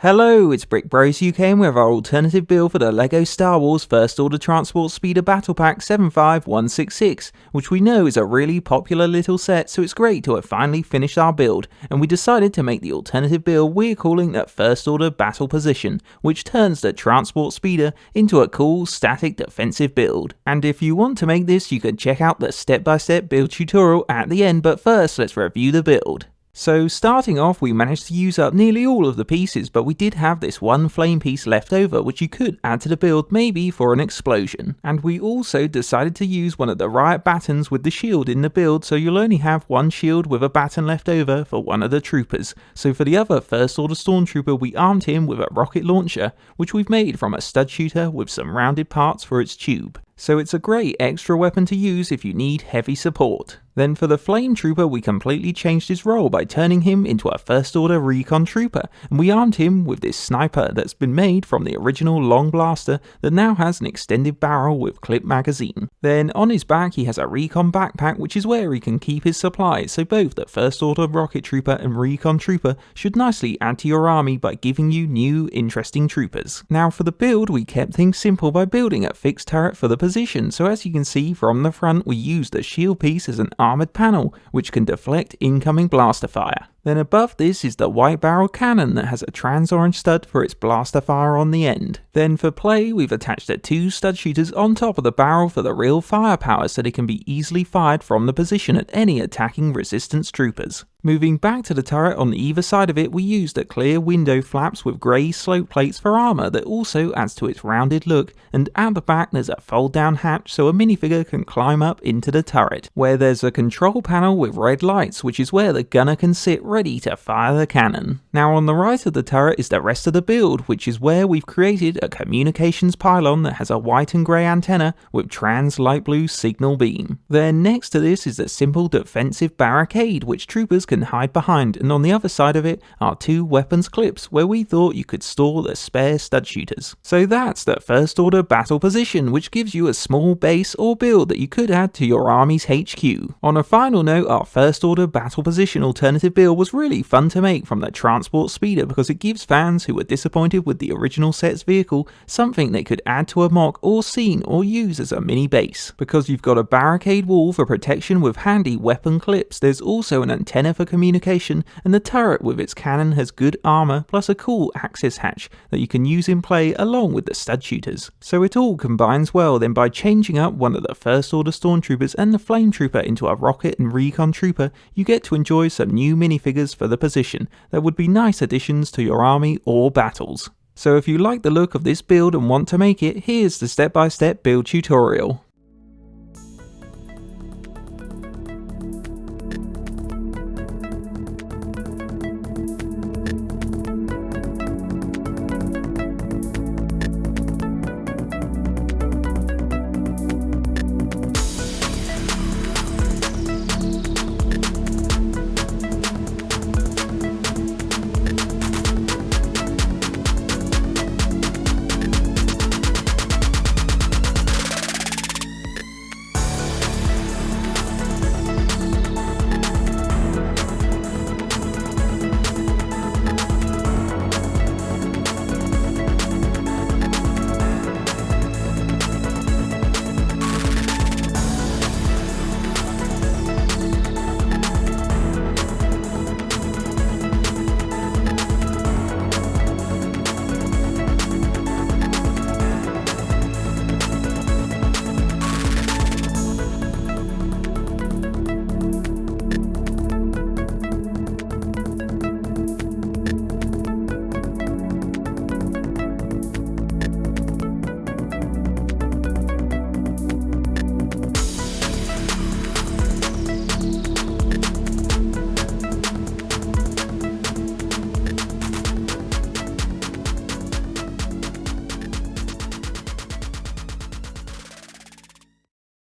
Hello, it's Brick Bros UK and we have our alternative build for the LEGO Star Wars First Order Transport Speeder Battle Pack 75166, which we know is a really popular little set, so it's great to have finally finished our build, and we decided to make the alternative build we're calling the First Order Battle Position, which turns the Transport Speeder into a cool static defensive build. And if you want to make this, you can check out the step-by-step build tutorial at the end, but first let's review the build. So starting off, we managed to use up nearly all of the pieces, but we did have this one flame piece left over which you could add to the build, maybe for an explosion. And we also decided to use one of the riot battens with the shield in the build, so you'll only have one shield with a baton left over for one of the troopers. So for the other First Order Stormtrooper, we armed him with a rocket launcher, which we've made from a stud shooter with some rounded parts for its tube. So it's a great extra weapon to use if you need heavy support. Then for the Flame Trooper, we completely changed his role by turning him into a First Order Recon Trooper, and we armed him with this sniper that's been made from the original long blaster that now has an extended barrel with clip magazine. Then on his back he has a Recon backpack, which is where he can keep his supplies, so both the First Order Rocket Trooper and Recon Trooper should nicely add to your army by giving you new interesting troopers. Now for the build, we kept things simple by building a fixed turret for the position, so as you can see from the front we used a shield piece as an armoured panel which can deflect incoming blaster fire. Then above this is the white barrel cannon that has a trans orange stud for its blaster fire on the end. Then for play, we've attached the two stud shooters on top of the barrel for the real firepower so they can be easily fired from the position at any attacking resistance troopers. Moving back to the turret, on either side of it we used a clear window flaps with grey slope plates for armour that also adds to its rounded look, and at the back there's a fold down hatch so a minifigure can climb up into the turret, where there's a control panel with red lights, which is where the gunner can sit ready to fire the cannon. Now on the right of the turret is the rest of the build, which is where we've created a communications pylon that has a white and grey antenna with trans light blue signal beam. Then next to this is a simple defensive barricade which troopers can hide behind, and on the other side of it are two weapons clips where we thought you could store the spare stud shooters. So that's the First Order Battle Position, which gives you a small base or build that you could add to your army's HQ. On a final note, our First Order Battle Position alternative build was really fun to make from the Transport Speeder because it gives fans who were disappointed with the original set's vehicle something they could add to a mock or scene or use as a mini base. Because you've got a barricade wall for protection with handy weapon clips, there's also an antenna for communication, and the turret with its cannon has good armour plus a cool access hatch that you can use in play along with the stud shooters. So it all combines well. Then by changing up one of the First Order Stormtroopers and the Flame Trooper into a Rocket and Recon Trooper, you get to enjoy some new minifigures for the position that would be nice additions to your army or battles. So if you like the look of this build and want to make it, here's the step-by-step build tutorial.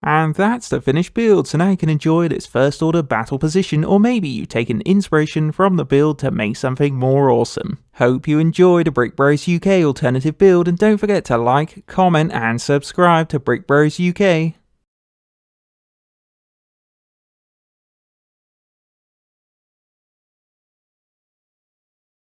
And that's the finished build, so now you can enjoy this First Order Battle Position, or maybe you've taken inspiration from the build to make something more awesome. Hope you enjoyed a Brick Bros UK alternative build, and don't forget to like, comment and subscribe to Brick Bros UK.